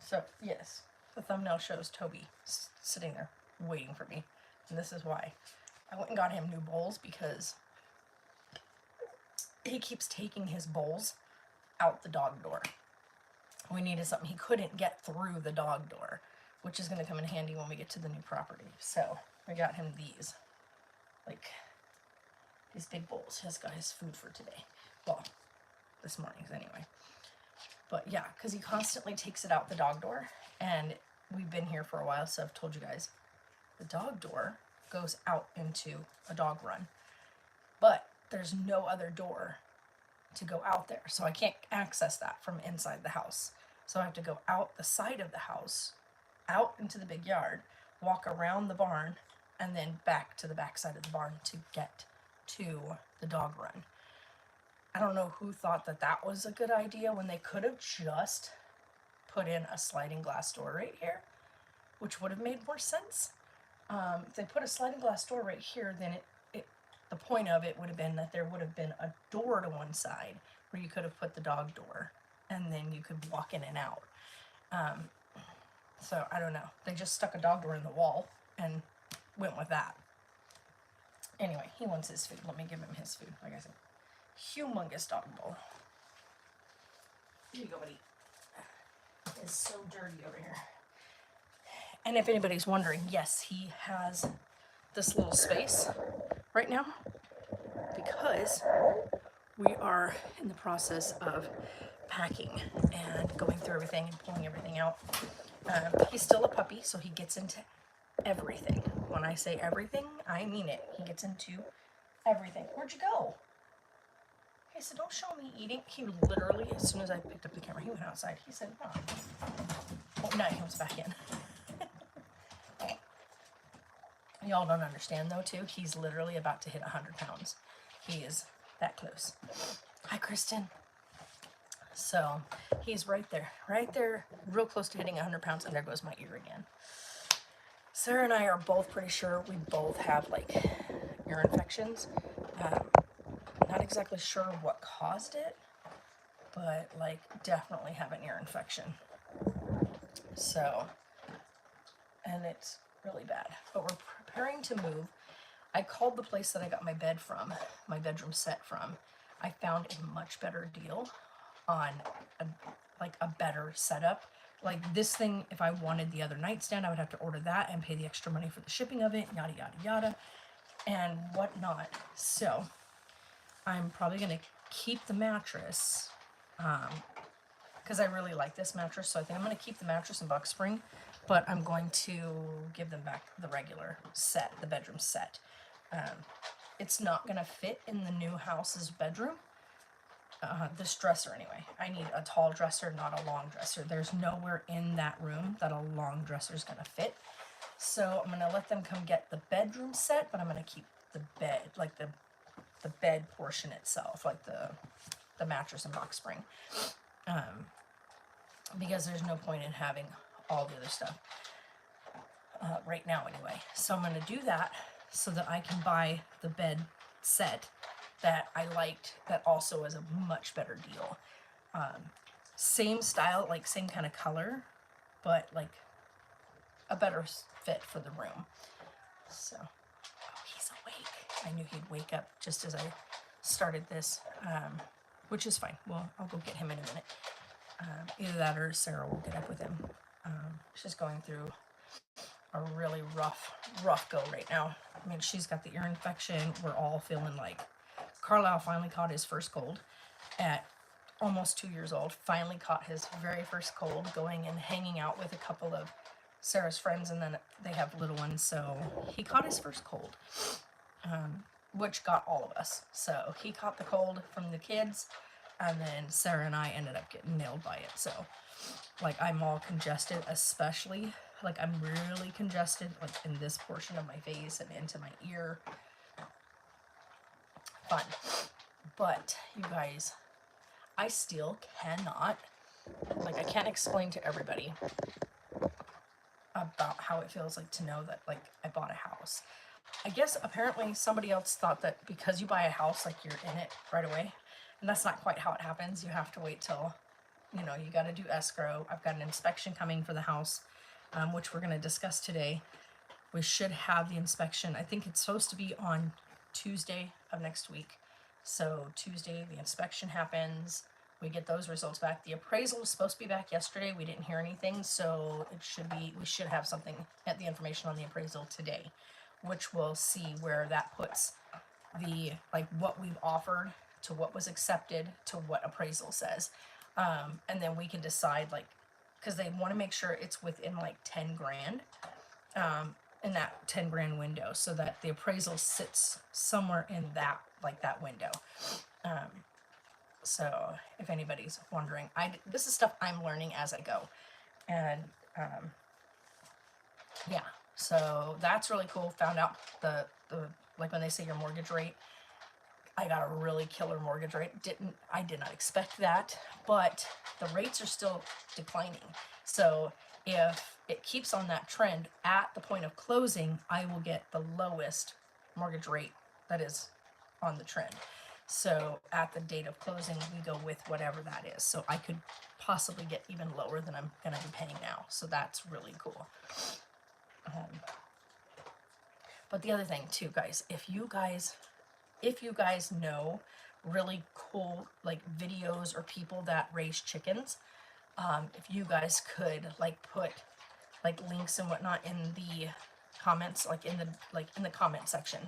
So, yes, the thumbnail shows Toby sitting there waiting for me. And this is why. I went and got him new bowls because he keeps taking his bowls out the dog door. We needed something he couldn't get through the dog door, which is going to come in handy when we get to the new property. So, we got him these. Like, these big bowls. He's got his food for today. Well, this morning's anyway. But yeah, because he constantly takes it out the dog door, and we've been here for a while, so I've told you guys, the dog door goes out into a dog run, but there's no other door to go out there, so I can't access that from inside the house. So I have to go out the side of the house, out into the big yard, walk around the barn, and then back to the back side of the barn to get to the dog run. I don't know who thought that that was a good idea when they could have just put in a sliding glass door right here, which would have made more sense. If they put a sliding glass door right here, then the point of it would have been that there would have been a door to one side where you could have put the dog door, and then you could walk in and out. So I don't know. They just stuck a dog door in the wall and went with that. Anyway, he wants his food. Let me give him his food. Like I said, humongous dog bowl. Here you go, buddy. It's so dirty over here. And if anybody's wondering, yes, he has this little space right now because we are in the process of packing and going through everything and pulling everything out. He's still a puppy, so he gets into everything. When I say everything, I mean it. He gets into everything. Where'd you go? Hey, so don't show me eating. He literally, as soon as I picked up the camera, he went outside. He said, oh. Oh, now he comes back in. Y'all don't understand, though, too. He's literally about to hit 100 pounds. He is that close. Hi, Kristen. So, he's right there, real close to hitting 100 pounds, and there goes my ear again. Sarah and I are both pretty sure we both have, like, ear infections. Not exactly sure what caused it, but, like, definitely have an ear infection. So, and it's really bad. But we're preparing to move. I called the place that I got my bed from, my bedroom set from. I found a much better deal on a better setup. Like this thing, if I wanted the other nightstand, I would have to order that and pay the extra money for the shipping of it, yada, yada, yada, and whatnot. So I'm probably going to keep the mattress because I really like this mattress. So I think I'm going to keep the mattress and box spring, but I'm going to give them back the regular set, the bedroom set. It's not going to fit in the new house's bedroom. This dresser anyway. I need a tall dresser, not a long dresser. There's nowhere in that room that a long dresser is going to fit. So I'm going to let them come get the bedroom set, but I'm going to keep the bed, like the bed portion itself, like the mattress and box spring. Because there's no point in having all the other stuff right now anyway. So I'm going to do that so that I can buy the bed set that I liked that also is a much better deal. Same style, like same kind of color, but like a better fit for the room. So, oh, he's awake. I knew he'd wake up just as I started this, which is fine. Well, I'll go get him in a minute. Either that or Sarah will get up with him. She's going through a really rough go right now. I mean, she's got the ear infection. We're all feeling like Carlisle finally caught his first cold at almost 2 years old. Finally caught his very first cold going and hanging out with a couple of Sarah's friends, and then they have little ones. So he caught his first cold, which got all of us. So he caught the cold from the kids, and then Sarah and I ended up getting nailed by it. So like I'm all congested, especially like I'm really congested like in this portion of my face and into my ear. Fun. But you guys, I still cannot, like I can't explain to everybody about how it feels like to know that like I bought a house. I guess apparently somebody else thought that because you buy a house like you're in it right away, and that's not quite how it happens. You have to wait till you know, you got to do escrow. I've got an inspection coming for the house, which we're going to discuss today. We should have the inspection. I think it's supposed to be on Tuesday of next week. So Tuesday, the inspection happens. We get those results back. The appraisal was supposed to be back yesterday. We didn't hear anything, so it should be, we should have something at the information on the appraisal today, which we'll see where that puts the, like, what we've offered to what was accepted to what appraisal says. And then we can decide, like, because they want to make sure it's within like 10 grand. In that 10 grand window, so that the appraisal sits somewhere in that, like, that window. So if anybody's wondering, this is stuff I'm learning as I go. And yeah, so that's really cool. Found out the like when they say your mortgage rate, I got a really killer mortgage rate. I did not expect that, but the rates are still declining. So if it keeps on that trend at the point of closing, I will get the lowest mortgage rate that is on the trend. So at the date of closing, we go with whatever that is. So I could possibly get even lower than I'm going to be paying now. So that's really cool. But the other thing too, guys, if you guys know really cool, like, videos or people that raise chickens, if you guys could, like, put, like, links and whatnot in the comments, like in the comment section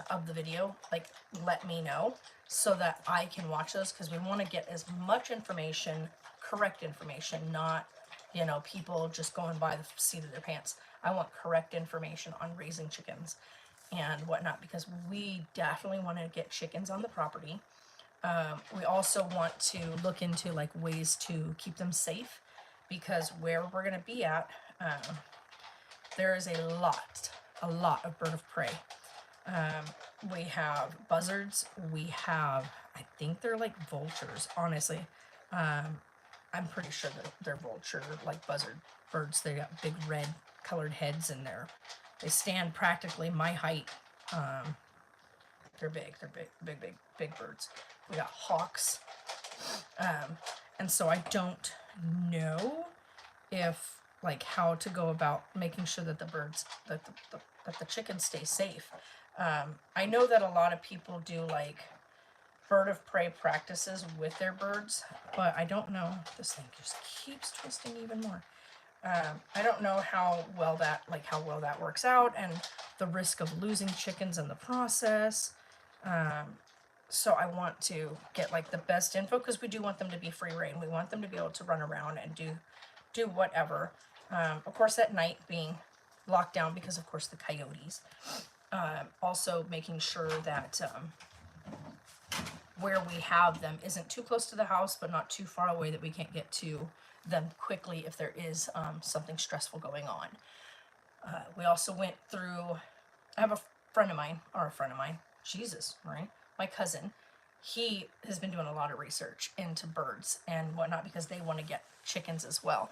of the video, like, let me know so that I can watch those, because we want to get as much information, correct information, not, you know, people just going by the seat of their pants. I want correct information on raising chickens and whatnot, because we definitely want to get chickens on the property. We also want to look into, like, ways to keep them safe, because where we're going to be at, there is a lot of bird of prey. We have buzzards, we have, I think they're like vultures, honestly. I'm pretty sure that they're vulture, like buzzard birds. They got big red colored heads, and they stand practically my height. They're big birds. We got hawks. And so I don't know if, like, how to go about making sure that the birds, that the chickens stay safe. I know that a lot of people do, like, bird of prey practices with their birds, but I don't know. This thing just keeps twisting even more. I don't know how well that works out, and the risk of losing chickens in the process. So I want to get, like, the best info, because we do want them to be free rein. We want them to be able to run around and do whatever. Of course, at night being locked down because, of course, the coyotes. Also making sure that where we have them isn't too close to the house, but not too far away that we can't get to them quickly if there is something stressful going on. We also went through, I have a friend of mine, Jesus, right? My cousin, he has been doing a lot of research into birds and whatnot, because they want to get chickens as well.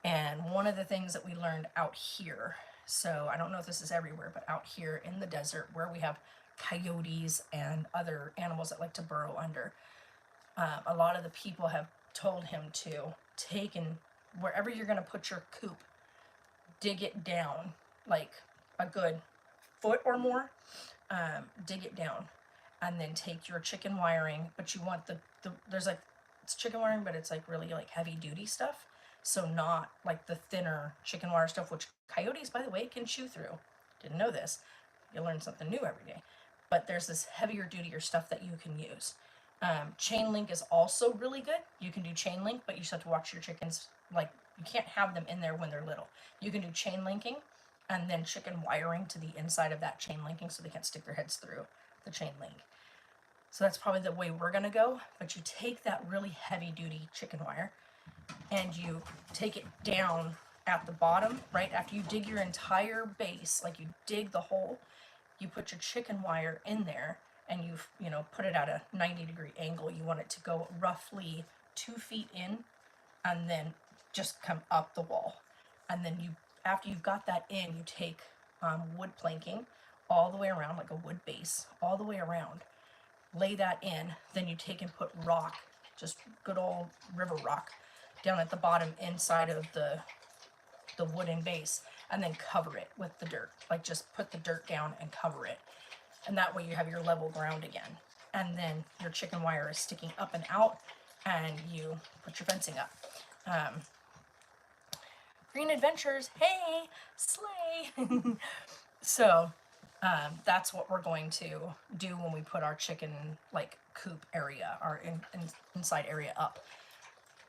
And one of the things that we learned out here, so I don't know if this is everywhere, but out here in the desert where we have coyotes and other animals that like to burrow under, a lot of the people have told him to take, and wherever you're going to put your coop, dig it down like a good foot or more, dig it down, and then take your chicken wiring, but you want there's, like, it's chicken wiring, but it's, like, really, like, heavy duty stuff. So not like the thinner chicken wire stuff, which coyotes, by the way, can chew through. Didn't know this. You learn something new every day. But there's this heavier dutier stuff that you can use. Chain link is also really good. You can do chain link, but you just have to watch your chickens. Like, you can't have them in there when they're little. You can do chain linking and then chicken wiring to the inside of that chain linking so they can't stick their heads through the chain link. So that's probably the way we're going to go. But you take that really heavy duty chicken wire and you take it down at the bottom, right after you dig your entire base, like you dig the hole, you put your chicken wire in there, and you know, put it at a 90-degree angle. You want it to go roughly 2 feet in, and then just come up the wall. And then after you've got that in, you take wood planking all the way around, like a wood base, all the way around, lay that in, then you take and put rock just good old river rock down at the bottom inside of the wooden base, and then cover it with the dirt. Like just put the dirt down and cover it. And that way you have your level ground again. And then your chicken wire is sticking up and out, and you put your fencing up. Green Adventures, hey, slay. So that's what we're going to do when we put our chicken like coop area, our inside area up.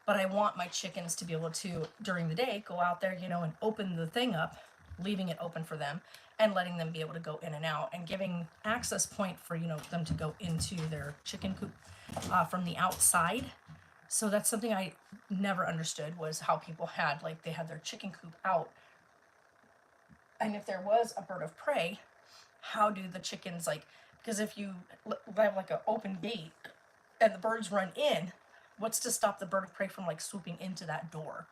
But I want my chickens to be able to, during the day, go out there, you know, and open the thing up, leaving it open for them, and letting them be able to go in and out, and giving access point for, you know, them to go into their chicken coop from the outside. So that's something I never understood, was how people had, like, they had their chicken coop out. And if there was a bird of prey, how do the chickens, like, because if you have like an open gate and the birds run in, what's to stop the bird of prey from like swooping into that door?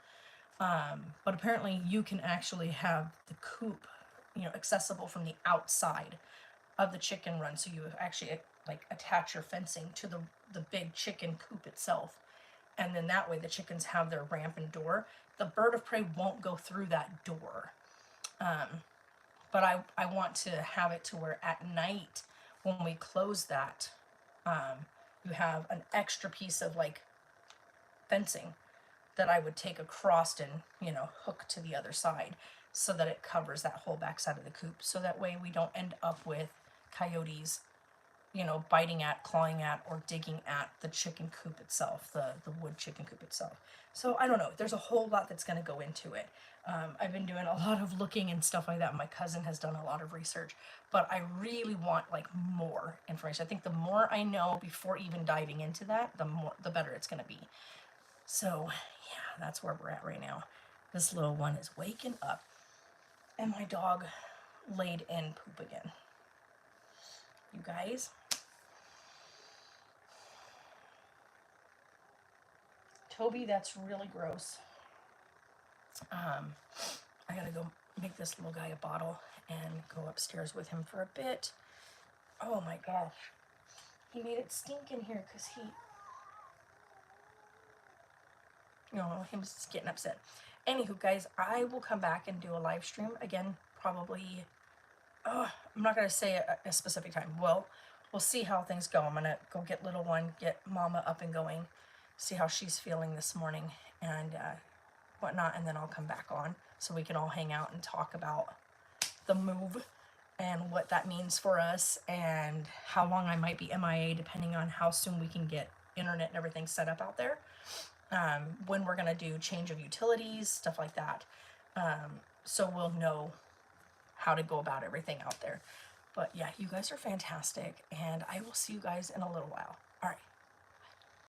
But apparently you can actually have the coop, you know, accessible from the outside of the chicken run. So you actually like attach your fencing to the big chicken coop itself. And then that way the chickens have their ramp and door. The bird of prey won't go through that door. But I want to have it to where at night when we close that, you have an extra piece of like fencing that I would take across and, you know, hook to the other side so that it covers that whole back side of the coop. So that way we don't end up with coyotes, you know, biting at, clawing at, or digging at the chicken coop itself, the wood chicken coop itself. So I don't know, there's a whole lot that's going to go into it. I've been doing a lot of looking and stuff like that. My cousin has done a lot of research, but I really want like more information. I think the more I know before even diving into that, the better it's going to be. So yeah, that's where we're at right now. This little one is waking up, and my dog laid in poop again. You guys, Toby, that's really gross. I gotta go make this little guy a bottle and go upstairs with him for a bit. Oh my gosh. He made it stink in here because he was just getting upset. Anywho, guys, I will come back and do a live stream again, probably, I'm not going to say a specific time. Well, we'll see how things go. I'm going to go get little one, get mama up and going, see how she's feeling this morning and whatnot, and then I'll come back on so we can all hang out and talk about the move and what that means for us and how long I might be MIA depending on how soon we can get internet and everything set up out there. When we're going to do change of utilities, stuff like that. So we'll know how to go about everything out there. But yeah, you guys are fantastic, and I will see you guys in a little while. All right.